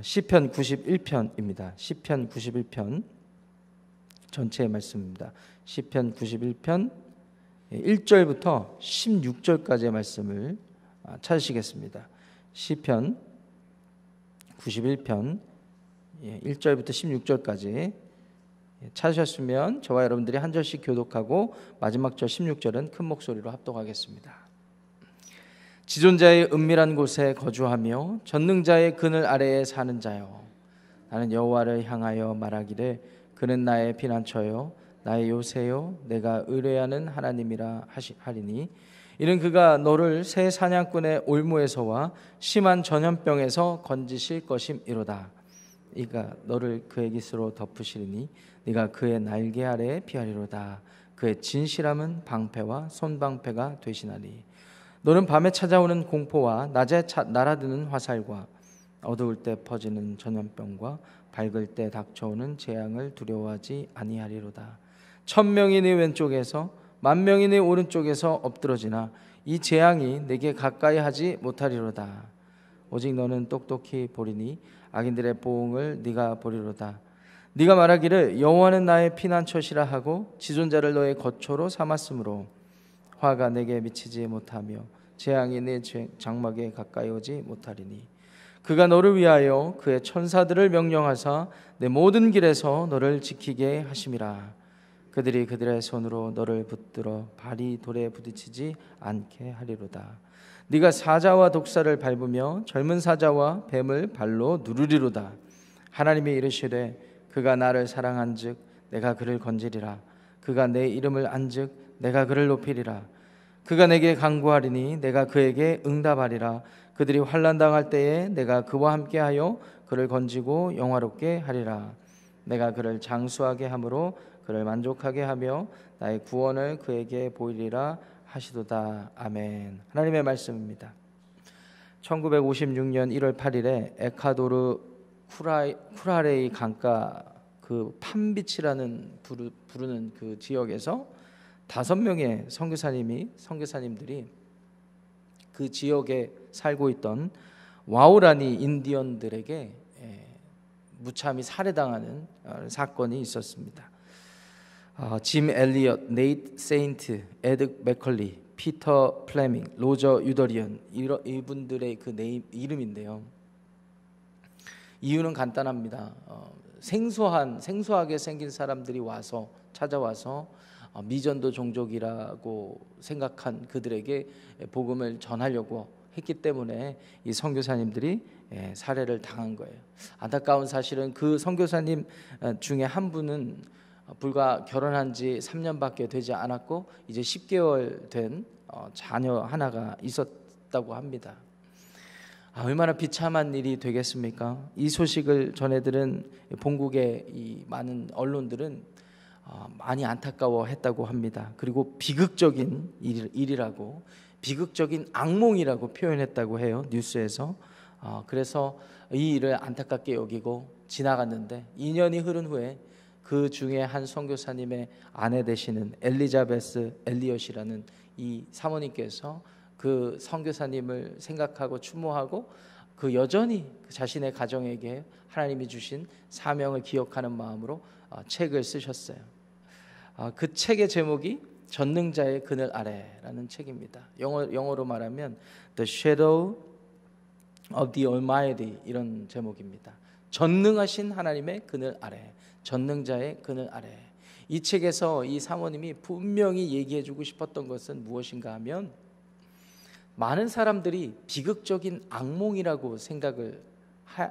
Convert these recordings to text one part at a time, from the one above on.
시편 91편입니다. 시편 91편 전체의 말씀입니다. 시편 91편 1절부터 16절까지의 말씀을 찾으시겠습니다. 시편 91편 1절부터 16절까지 찾으셨으면 저와 여러분들이 한 절씩 교독하고 마지막 절 16절은 큰 목소리로 합독하겠습니다. 지존자의 은밀한 곳에 거주하며 전능자의 그늘 아래에 사는 자여, 나는 여호와를 향하여 말하기를 그는 나의 피난처요 나의 요새요 내가 의뢰하는 하나님이라 하리니, 이는 그가 너를 새 사냥꾼의 올무에서와 심한 전염병에서 건지실 것임이로다. 이가 너를 그의 깃으로 덮으시리니 네가 그의 날개 아래에 피하리로다. 그의 진실함은 방패와 손방패가 되시나니, 너는 밤에 찾아오는 공포와 낮에 날아드는 화살과 어두울 때 퍼지는 전염병과 밝을 때 닥쳐오는 재앙을 두려워하지 아니하리로다. 1000명이 네 왼쪽에서 10,000명이 네 오른쪽에서 엎드러지나 이 재앙이 내게 가까이 하지 못하리로다. 오직 너는 똑똑히 보리니 악인들의 보응을 네가 보리로다. 네가 말하기를 여호와는 나의 피난처시라 하고 지존자를 너의 거처로 삼았으므로 화가 내게 미치지 못하며 재앙이 내 장막에 가까이 오지 못하리니, 그가 너를 위하여 그의 천사들을 명령하사 내 모든 길에서 너를 지키게 하심이라. 그들이 그들의 손으로 너를 붙들어 발이 돌에 부딪히지 않게 하리로다. 네가 사자와 독사를 밟으며 젊은 사자와 뱀을 발로 누르리로다. 하나님이 이르시되 그가 나를 사랑한즉 내가 그를 건지리라. 그가 내 이름을 안즉 내가 그를 높이리라. 그가 내게 간구하리니 내가 그에게 응답하리라. 그들이 환난 당할 때에 내가 그와 함께하여 그를 건지고 영화롭게 하리라. 내가 그를 장수하게 함으로 그를 만족하게 하며 나의 구원을 그에게 보이리라 하시도다. 아멘. 하나님의 말씀입니다. 1956년 1월 8일에 에콰도르 쿠라레이 강가 그 판비치라는 부르는 그 지역에서 5명의 선교사님들이 그 지역에 살고 있던 와우라니 인디언들에게 무참히 살해당하는 사건이 있었습니다. 짐 엘리엇, 네이트 세인트, 에드 맥컬리, 피터 플레밍, 로저 유더리언, 이분들의 그 이름인데요. 이유는 간단합니다. 생소하게 생긴 사람들이 찾아와서 미전도 종족이라고 생각한 그들에게 복음을 전하려고 했기 때문에 이 선교사님들이 살해를 당한 거예요. 안타까운 사실은 그 선교사님 중에 한 분은 불과 결혼한 지 3년밖에 되지 않았고 이제 10개월 된 자녀 하나가 있었다고 합니다. 얼마나 비참한 일이 되겠습니까? 이 소식을 전해들은 본국의 이 많은 언론들은 많이 안타까워했다고 합니다. 그리고 비극적인 일이라고, 비극적인 악몽이라고 표현했다고 해요, 뉴스에서. 그래서 이 일을 안타깝게 여기고 지나갔는데 2년이 흐른 후에 그 중에 한 선교사님의 아내 되시는 엘리자베스 엘리엇이라는 이 사모님께서 그 선교사님을 생각하고 추모하고 그 여전히 자신의 가정에게 하나님이 주신 사명을 기억하는 마음으로 책을 쓰셨어요. 그 책의 제목이 전능자의 그늘 아래라는 책입니다. 영어로 말하면 The Shadow of the Almighty, 이런 제목입니다. 전능하신 하나님의 그늘 아래, 전능자의 그늘 아래. 이 책에서 이 사모님이 분명히 얘기해주고 싶었던 것은 무엇인가 하면, 많은 사람들이 비극적인 악몽이라고 생각을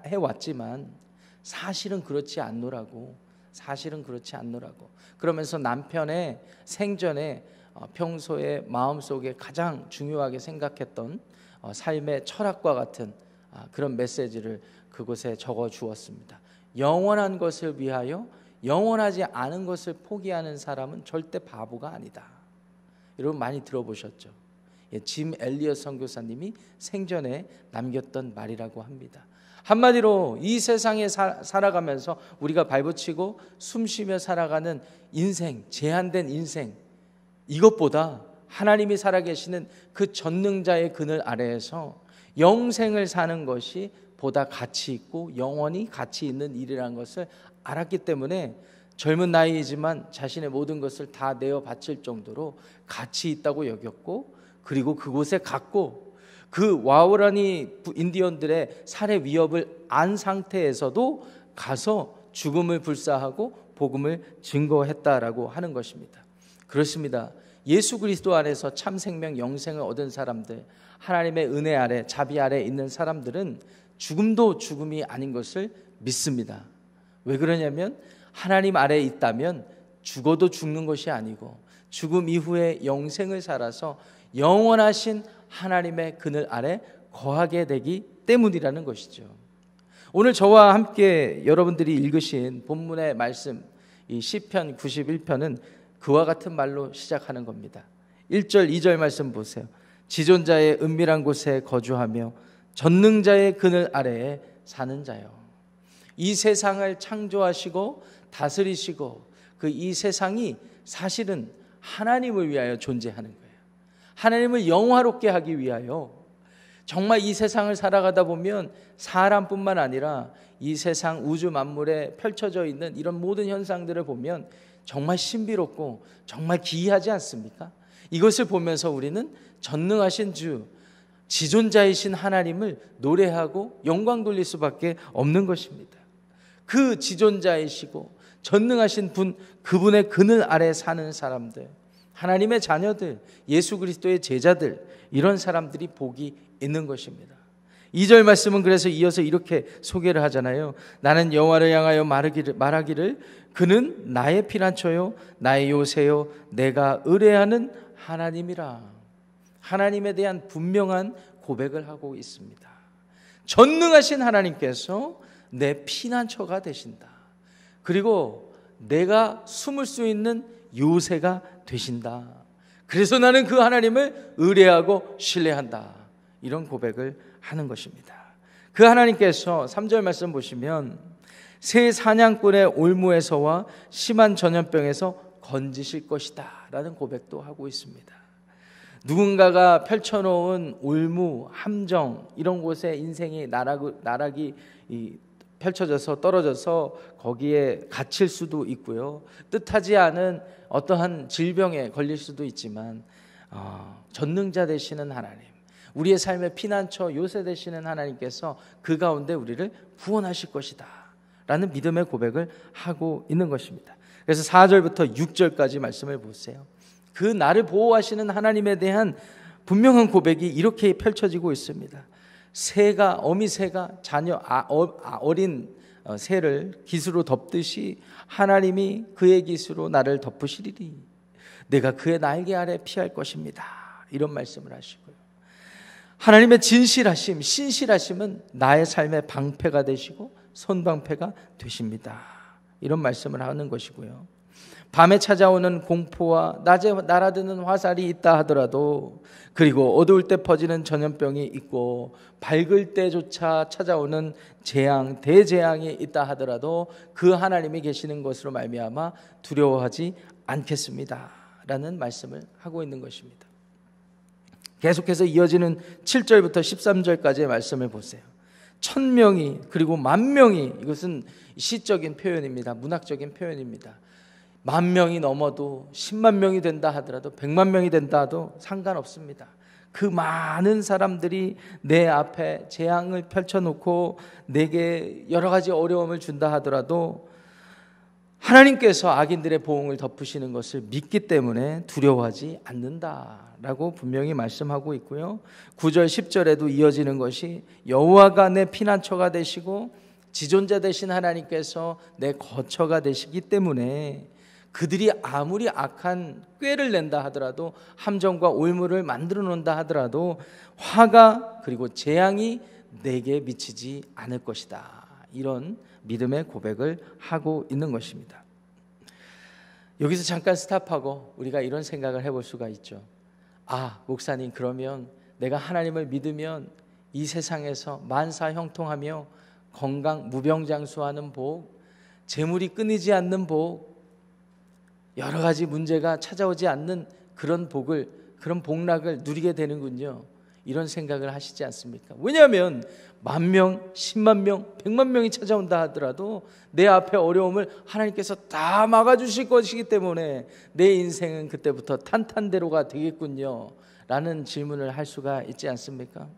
해왔지만 사실은 그렇지 않노라고. 그러면서 남편의 생전에 평소에 마음속에 가장 중요하게 생각했던 삶의 철학과 같은 그런 메시지를 그곳에 적어 주었습니다. 영원한 것을 위하여 영원하지 않은 것을 포기하는 사람은 절대 바보가 아니다. 여러분 많이 들어보셨죠? 짐 엘리엇 선교사님이 생전에 남겼던 말이라고 합니다. 한마디로 이 세상에 살아가면서 우리가 발붙이고 숨쉬며 살아가는 인생, 제한된 인생, 이것보다 하나님이 살아계시는 그 전능자의 그늘 아래에서 영생을 사는 것이 보다 가치 있고 영원히 가치 있는 일이라는 것을 알았기 때문에 젊은 나이이지만 자신의 모든 것을 다 내어 바칠 정도로 가치 있다고 여겼고, 그리고 그곳에 갔고 그 와우라니 인디언들의 살해 위협을 안 상태에서도 가서 죽음을 불사하고 복음을 증거했다라고 하는 것입니다. 그렇습니다. 예수 그리스도 안에서 참 생명 영생을 얻은 사람들, 하나님의 은혜 아래 자비 아래 있는 사람들은 죽음도 죽음이 아닌 것을 믿습니다. 왜 그러냐면 하나님 아래에 있다면 죽어도 죽는 것이 아니고 죽음 이후에 영생을 살아서 영원하신 하나님의 그늘 아래 거하게 되기 때문이라는 것이죠. 오늘 저와 함께 여러분들이 읽으신 본문의 말씀, 이 시편 91편은 그와 같은 말로 시작하는 겁니다. 1절 2절 말씀 보세요. 지존자의 은밀한 곳에 거주하며 전능자의 그늘 아래에 사는 자요. 이 세상을 창조하시고 다스리시고 그 이 세상이 사실은 하나님을 위하여 존재하는 거예요. 하나님을 영화롭게 하기 위하여. 정말 이 세상을 살아가다 보면 사람뿐만 아니라 이 세상 우주 만물에 펼쳐져 있는 이런 모든 현상들을 보면 정말 신비롭고 정말 기이하지 않습니까? 이것을 보면서 우리는 전능하신 주, 지존자이신 하나님을 노래하고 영광 돌릴 수밖에 없는 것입니다. 그 지존자이시고 전능하신 분, 그분의 그늘 아래 사는 사람들, 하나님의 자녀들, 예수 그리스도의 제자들, 이런 사람들이 복이 있는 것입니다. 2절 말씀은 그래서 이어서 이렇게 소개를 하잖아요. 나는 여호와를 향하여 말하기를 그는 나의 피난처요 나의 요새요 내가 의뢰하는 하나님이라. 하나님에 대한 분명한 고백을 하고 있습니다. 전능하신 하나님께서 내 피난처가 되신다. 그리고 내가 숨을 수 있는 요새가 되신다. 그래서 나는 그 하나님을 의뢰하고 신뢰한다. 이런 고백을 하는 것입니다. 그 하나님께서 3절 말씀 보시면 새 사냥꾼의 올무에서와 심한 전염병에서 건지실 것이다 라는 고백도 하고 있습니다. 누군가가 펼쳐놓은 올무, 함정 이런 곳에 인생이 나락이 펼쳐져서 떨어져서 거기에 갇힐 수도 있고요, 뜻하지 않은 어떠한 질병에 걸릴 수도 있지만 전능자 되시는 하나님, 우리의 삶의 피난처 요새 되시는 하나님께서 그 가운데 우리를 구원하실 것이다 라는 믿음의 고백을 하고 있는 것입니다. 그래서 4절부터 6절까지 말씀을 보세요. 그 나를 보호하시는 하나님에 대한 분명한 고백이 이렇게 펼쳐지고 있습니다. 어미 새가 어린 새를 깃으로 덮듯이 하나님이 그의 깃으로 나를 덮으시리니 내가 그의 날개 아래 피할 것입니다. 이런 말씀을 하시고요. 하나님의 진실하심, 신실하심은 나의 삶의 방패가 되시고 손방패가 되십니다. 이런 말씀을 하는 것이고요. 밤에 찾아오는 공포와 낮에 날아드는 화살이 있다 하더라도, 그리고 어두울 때 퍼지는 전염병이 있고 밝을 때조차 찾아오는 재앙, 대재앙이 있다 하더라도 그 하나님이 계시는 것으로 말미암아 두려워하지 않겠습니다 라는 말씀을 하고 있는 것입니다. 계속해서 이어지는 7절부터 13절까지의 말씀을 보세요. 1000명이 그리고 10,000명이, 이것은 시적인 표현입니다. 문학적인 표현입니다. 10,000명이 넘어도 10만 명이 된다 하더라도 100만 명이 된다 해도 상관없습니다. 그 많은 사람들이 내 앞에 재앙을 펼쳐놓고 내게 여러 가지 어려움을 준다 하더라도 하나님께서 악인들의 보응을 덮으시는 것을 믿기 때문에 두려워하지 않는다라고 분명히 말씀하고 있고요. 9절 10절에도 이어지는 것이 여호와가 내 피난처가 되시고 지존자 되신 하나님께서 내 거처가 되시기 때문에 그들이 아무리 악한 꾀를 낸다 하더라도, 함정과 올무를 만들어 놓는다 하더라도 화가 그리고 재앙이 내게 미치지 않을 것이다. 이런 믿음의 고백을 하고 있는 것입니다. 여기서 잠깐 스탑하고 우리가 이런 생각을 해볼 수가 있죠. 목사님, 그러면 내가 하나님을 믿으면 이 세상에서 만사 형통하며 건강 무병장수하는 복, 재물이 끊이지 않는 복, 여러 가지 문제가 찾아오지 않는 그런 복락을 누리게 되는군요. 이런 생각을 하시지 않습니까? 왜냐하면 10,000명, 100,000명, 100,000명이 찾아온다 하더라도 내 앞에 어려움을 하나님께서 다 막아주실 것이기 때문에 내 인생은 그때부터 탄탄대로가 되겠군요 라는 질문을 할 수가 있지 않습니까?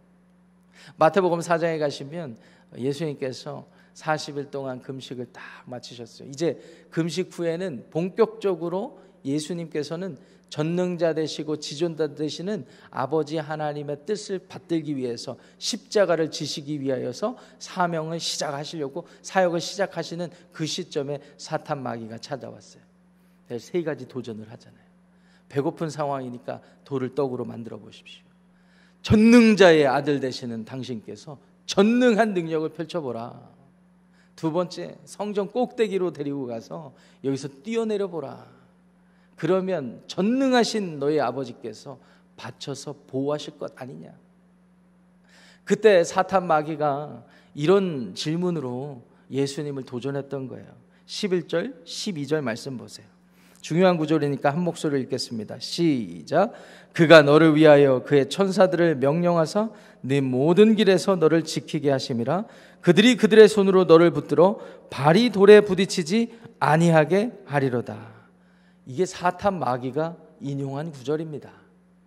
마태복음 4장에 가시면 예수님께서 40일 동안 금식을 딱 마치셨어요. 이제 금식 후에는 본격적으로 예수님께서는 전능자 되시고 지존자 되시는 아버지 하나님의 뜻을 받들기 위해서 십자가를 지시기 위하여서 사명을 시작하시려고 사역을 시작하시는 그 시점에 사탄 마귀가 찾아왔어요. 세 가지 도전을 하잖아요. 배고픈 상황이니까 돌을 떡으로 만들어 보십시오. 전능자의 아들 되시는 당신께서 전능한 능력을 펼쳐보라. 두 번째, 성전 꼭대기로 데리고 가서 여기서 뛰어내려 보라. 그러면 전능하신 너희 아버지께서 받쳐서 보호하실 것 아니냐. 그때 사탄 마귀가 이런 질문으로 예수님을 도전했던 거예요. 11절, 12절 말씀 보세요. 중요한 구절이니까 한 목소리로 읽겠습니다. 시작. 그가 너를 위하여 그의 천사들을 명령하사 네 모든 길에서 너를 지키게 하심이라. 그들이 그들의 손으로 너를 붙들어 발이 돌에 부딪히지 아니하게 하리로다. 이게 사탄 마귀가 인용한 구절입니다.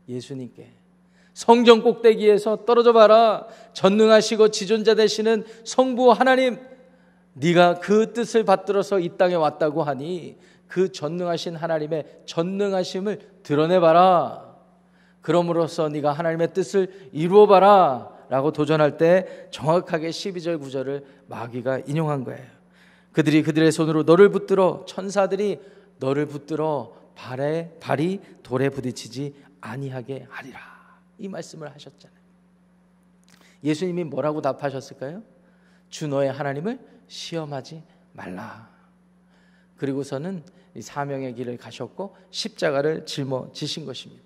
예수님께 성전 꼭대기에서 떨어져 봐라. 전능하시고 지존자 되시는 성부 하나님, 네가 그 뜻을 받들어서 이 땅에 왔다고 하니 그 전능하신 하나님의 전능하심을 드러내봐라. 그럼으로써 네가 하나님의 뜻을 이루어봐라 라고 도전할 때 정확하게 12절 9절을 마귀가 인용한 거예요. 그들이 그들의 손으로 너를 붙들어, 천사들이 너를 붙들어 발이 돌에 부딪히지 아니하게 하리라. 이 말씀을 하셨잖아요. 예수님이 뭐라고 답하셨을까요? 주 너의 하나님을 시험하지 말라. 그리고서는 이 사명의 길을 가셨고 십자가를 짊어지신 것입니다.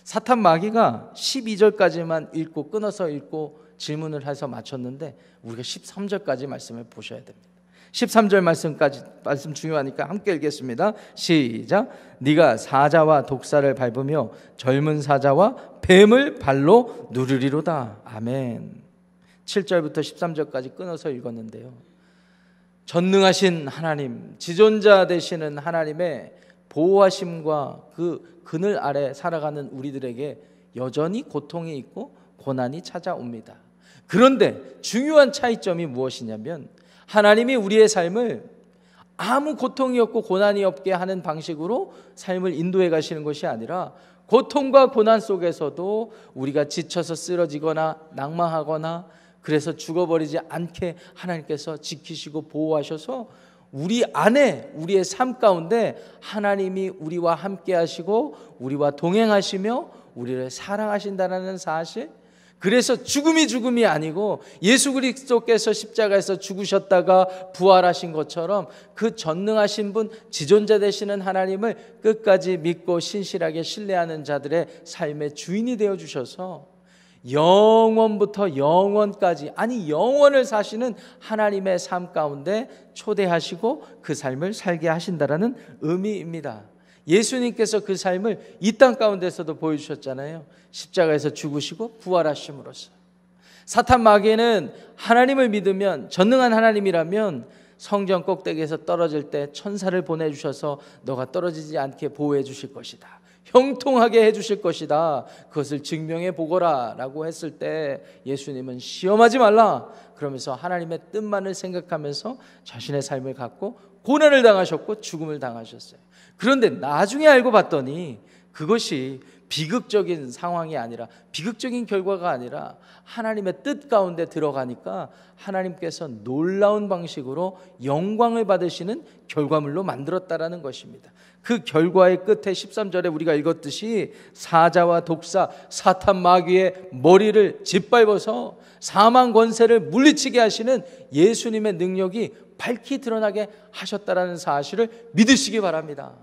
사탄 마귀가 12절까지만 읽고 끊어서 읽고 질문을 해서 마쳤는데 우리가 13절까지 말씀을 보셔야 됩니다. 13절 말씀 중요하니까 함께 읽겠습니다. 시작. 네가 사자와 독사를 밟으며 젊은 사자와 뱀을 발로 누르리로다. 아멘. 7절부터 13절까지 끊어서 읽었는데요. 전능하신 하나님, 지존자 되시는 하나님의 보호하심과 그 그늘 아래 살아가는 우리들에게 여전히 고통이 있고 고난이 찾아옵니다. 그런데 중요한 차이점이 무엇이냐면 하나님이 우리의 삶을 아무 고통이 없고 고난이 없게 하는 방식으로 삶을 인도해 가시는 것이 아니라 고통과 고난 속에서도 우리가 지쳐서 쓰러지거나 낭망하거나 그래서 죽어버리지 않게 하나님께서 지키시고 보호하셔서 우리 안에 우리의 삶 가운데 하나님이 우리와 함께 하시고 우리와 동행하시며 우리를 사랑하신다는 사실, 그래서 죽음이 아니고 예수 그리스도께서 십자가에서 죽으셨다가 부활하신 것처럼 그 전능하신 분, 지존자 되시는 하나님을 끝까지 믿고 신실하게 신뢰하는 자들의 삶의 주인이 되어주셔서 영원부터 영원까지, 아니 영원을 사시는 하나님의 삶 가운데 초대하시고 그 삶을 살게 하신다라는 의미입니다. 예수님께서 그 삶을 이 땅 가운데서도 보여주셨잖아요. 십자가에서 죽으시고 부활하심으로써. 사탄 마귀는 하나님을 믿으면, 전능한 하나님이라면 성전 꼭대기에서 떨어질 때 천사를 보내주셔서 너가 떨어지지 않게 보호해 주실 것이다, 형통하게 해주실 것이다, 그것을 증명해 보거라 라고 했을 때 예수님은 시험하지 말라 그러면서 하나님의 뜻만을 생각하면서 자신의 삶을 갖고 고난을 당하셨고 죽음을 당하셨어요. 그런데 나중에 알고 봤더니 그것이 비극적인 상황이 아니라, 비극적인 결과가 아니라 하나님의 뜻 가운데 들어가니까 하나님께서 놀라운 방식으로 영광을 받으시는 결과물로 만들었다라는 것입니다. 그 결과의 끝에 13절에 우리가 읽었듯이 사자와 독사, 사탄 마귀의 머리를 짓밟아서 사망 권세를 물리치게 하시는 예수님의 능력이 밝히 드러나게 하셨다라는 사실을 믿으시기 바랍니다.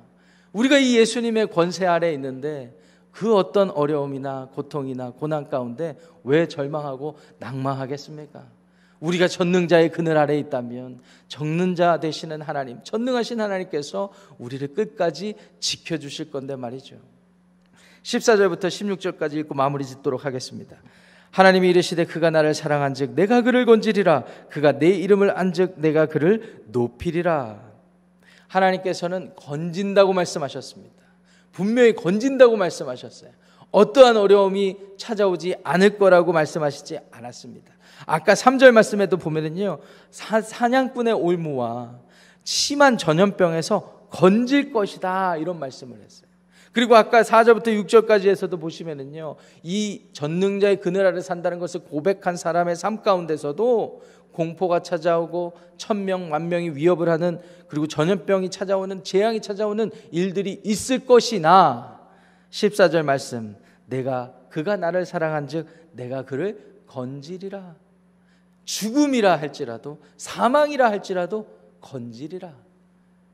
우리가 이 예수님의 권세 아래에 있는데 그 어떤 어려움이나 고통이나 고난 가운데 왜 절망하고 낭망하겠습니까? 우리가 전능자의 그늘 아래에 있다면 전능자 되시는 하나님, 전능하신 하나님께서 우리를 끝까지 지켜주실 건데 말이죠. 14절부터 16절까지 읽고 마무리 짓도록 하겠습니다. 하나님이 이르시되 그가 나를 사랑한즉 내가 그를 건지리라. 그가 내 이름을 안즉 내가 그를 높이리라. 하나님께서는 건진다고 말씀하셨습니다. 분명히 건진다고 말씀하셨어요. 어떠한 어려움이 찾아오지 않을 거라고 말씀하시지 않았습니다. 아까 3절 말씀에도 보면은요, 사냥꾼의 올무와 심한 전염병에서 건질 것이다, 이런 말씀을 했어요. 그리고 아까 4절부터 6절까지 에서도 보시면은요, 이 전능자의 그늘 아래 산다는 것을 고백한 사람의 삶 가운데서도 공포가 찾아오고 천명 만명이 위협을 하는, 그리고 전염병이 찾아오는, 재앙이 찾아오는 일들이 있을 것이나 14절 말씀, 그가 나를 사랑한즉 내가 그를 건지리라. 죽음이라 할지라도, 사망이라 할지라도 건지리라.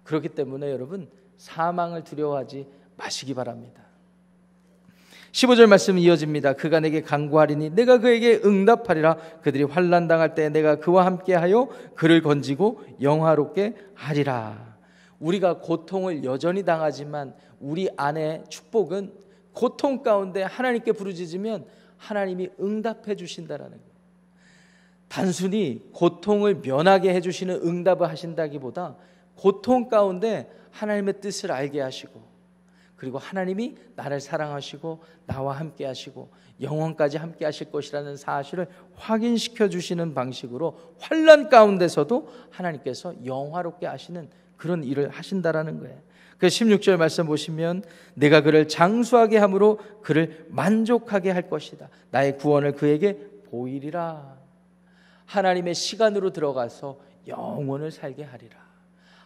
그렇기 때문에 여러분, 사망을 두려워하지 마시기 바랍니다. 15절 말씀이 이어집니다. 그가 내게 간구하리니 내가 그에게 응답하리라. 그들이 환난 당할 때 내가 그와 함께하여 그를 건지고 영화롭게 하리라. 우리가 고통을 여전히 당하지만 우리 안에 축복은 고통 가운데 하나님께 부르짖으면 하나님이 응답해 주신다라는 거예요. 단순히 고통을 면하게 해주시는 응답을 하신다기보다 고통 가운데 하나님의 뜻을 알게 하시고, 그리고 하나님이 나를 사랑하시고 나와 함께 하시고 영원까지 함께 하실 것이라는 사실을 확인시켜 주시는 방식으로 환난 가운데서도 하나님께서 영화롭게 하시는 그런 일을 하신다라는 거예요. 그 16절 말씀 보시면 내가 그를 장수하게 함으로 그를 만족하게 할 것이다. 나의 구원을 그에게 보이리라. 하나님의 시간으로 들어가서 영원을 살게 하리라.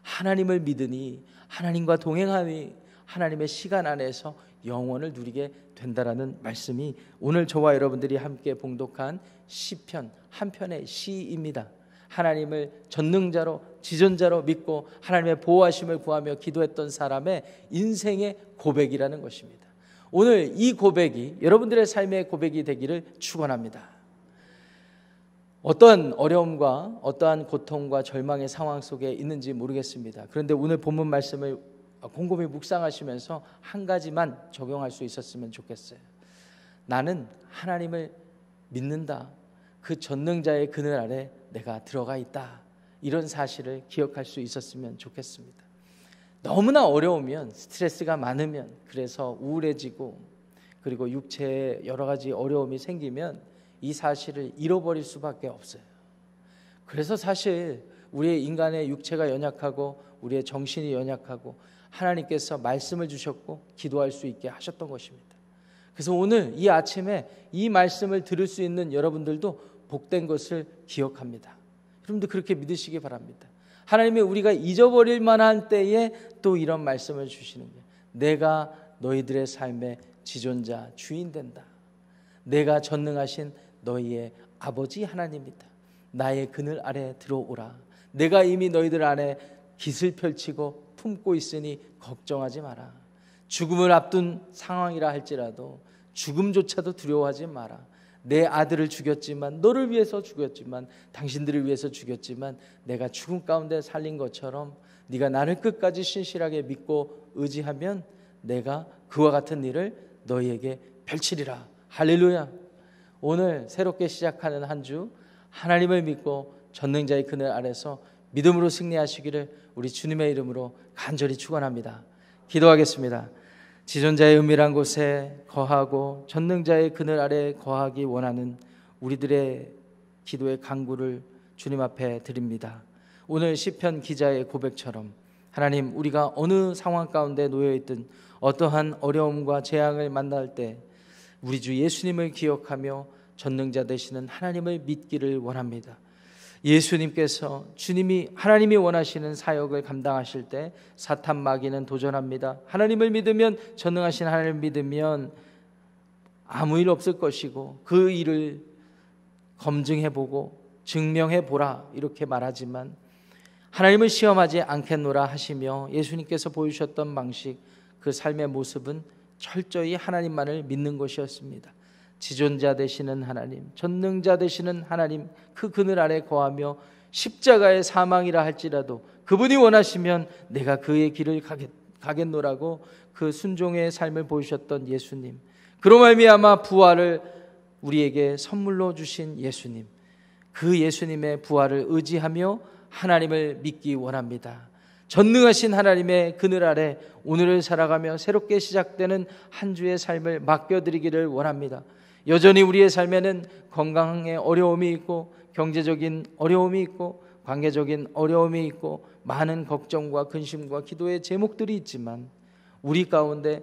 하나님을 믿으니, 하나님과 동행하니 하나님의 시간 안에서 영원을 누리게 된다라는 말씀이 오늘 저와 여러분들이 함께 봉독한 시편 한 편의 시입니다. 하나님을 전능자로, 지존자로 믿고 하나님의 보호하심을 구하며 기도했던 사람의 인생의 고백이라는 것입니다. 오늘 이 고백이 여러분들의 삶의 고백이 되기를 축원합니다. 어떠한 어려움과 어떠한 고통과 절망의 상황 속에 있는지 모르겠습니다. 그런데 오늘 본문 말씀을 곰곰이 묵상하시면서 한 가지만 적용할 수 있었으면 좋겠어요. 나는 하나님을 믿는다. 그 전능자의 그늘 아래 내가 들어가 있다. 이런 사실을 기억할 수 있었으면 좋겠습니다. 너무나 어려우면, 스트레스가 많으면, 그래서 우울해지고, 그리고 육체에 여러 가지 어려움이 생기면 이 사실을 잃어버릴 수밖에 없어요. 그래서 사실 우리의 인간의 육체가 연약하고 우리의 정신이 연약하고 하나님께서 말씀을 주셨고 기도할 수 있게 하셨던 것입니다. 그래서 오늘 이 아침에 이 말씀을 들을 수 있는 여러분들도 복된 것을 기억합니다. 여러분도 그렇게 믿으시기 바랍니다. 하나님이 우리가 잊어버릴 만한 때에 또 이런 말씀을 주시는 거예요. 내가 너희들의 삶의 지존자, 주인 된다. 내가 전능하신 너희의 아버지 하나님이다. 나의 그늘 아래 들어오라. 내가 이미 너희들 안에 깃을 펼치고 품고 있으니 걱정하지 마라. 죽음을 앞둔 상황이라 할지라도 죽음조차도 두려워하지 마라. 내 아들을 죽였지만, 너를 위해서 죽였지만, 당신들을 위해서 죽였지만 내가 죽음 가운데 살린 것처럼 네가 나를 끝까지 신실하게 믿고 의지하면 내가 그와 같은 일을 너희에게 펼치리라. 할렐루야. 오늘 새롭게 시작하는 한 주 하나님을 믿고 전능자의 그늘 아래서 믿음으로 승리하시기를 우리 주님의 이름으로 간절히 축원합니다. 기도하겠습니다. 지존자의 은밀한 곳에 거하고 전능자의 그늘 아래 거하기 원하는 우리들의 기도의 간구를 주님 앞에 드립니다. 오늘 시편 기자의 고백처럼 하나님, 우리가 어느 상황 가운데 놓여있든 어떠한 어려움과 재앙을 만날 때 우리 주 예수님을 기억하며 전능자 되시는 하나님을 믿기를 원합니다. 예수님께서 하나님이 원하시는 사역을 감당하실 때 사탄 마귀는 도전합니다. 하나님을 믿으면, 전능하신 하나님을 믿으면 아무 일 없을 것이고 그 일을 검증해보고 증명해보라 이렇게 말하지만 하나님을 시험하지 않겠노라 하시며 예수님께서 보여주셨던 방식, 그 삶의 모습은 철저히 하나님만을 믿는 것이었습니다. 지존자 되시는 하나님, 전능자 되시는 하나님, 그 그늘 아래 거하며 십자가의 사망이라 할지라도 그분이 원하시면 내가 그의 길을 가겠노라고 그 순종의 삶을 보이셨던 예수님, 그로 말미암아 부활을 우리에게 선물로 주신 예수님, 그 예수님의 부활을 의지하며 하나님을 믿기 원합니다. 전능하신 하나님의 그늘 아래 오늘을 살아가며 새롭게 시작되는 한 주의 삶을 맡겨드리기를 원합니다. 여전히 우리의 삶에는 건강에 어려움이 있고 경제적인 어려움이 있고 관계적인 어려움이 있고 많은 걱정과 근심과 기도의 제목들이 있지만 우리 가운데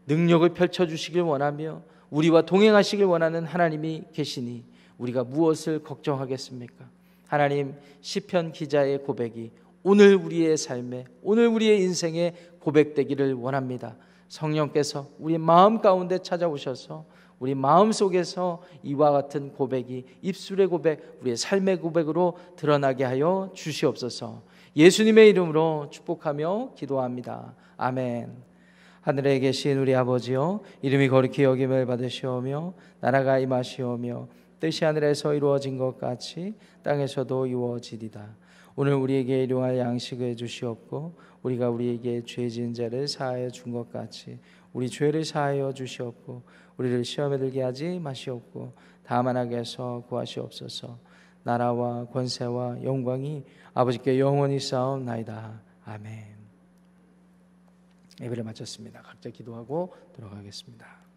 능력을 펼쳐주시길 원하며 우리와 동행하시길 원하는 하나님이 계시니 우리가 무엇을 걱정하겠습니까? 하나님, 시편 기자의 고백이 오늘 우리의 삶에, 오늘 우리의 인생에 고백되기를 원합니다. 성령께서 우리 마음 가운데 찾아오셔서 우리 마음 속에서 이와 같은 고백이 입술의 고백, 우리의 삶의 고백으로 드러나게 하여 주시옵소서. 예수님의 이름으로 축복하며 기도합니다. 아멘. 하늘에 계신 우리 아버지여, 이름이 거룩히 여김을 받으시오며 나라가 임하시오며 뜻이 하늘에서 이루어진 것 같이 땅에서도 이루어지리다. 오늘 우리에게 일용할 양식을 주시옵고 우리가 우리에게 죄 지은 자를 사하여 준 것 같이 우리 죄를 사하여 주시옵고 우리를 시험에 들게 하지 마시옵고 다만 악에서 구하시옵소서. 나라와 권세와 영광이 아버지께 영원히 쌓옵나이다. 아멘. 예배를 마쳤습니다. 각자 기도하고 들어가겠습니다.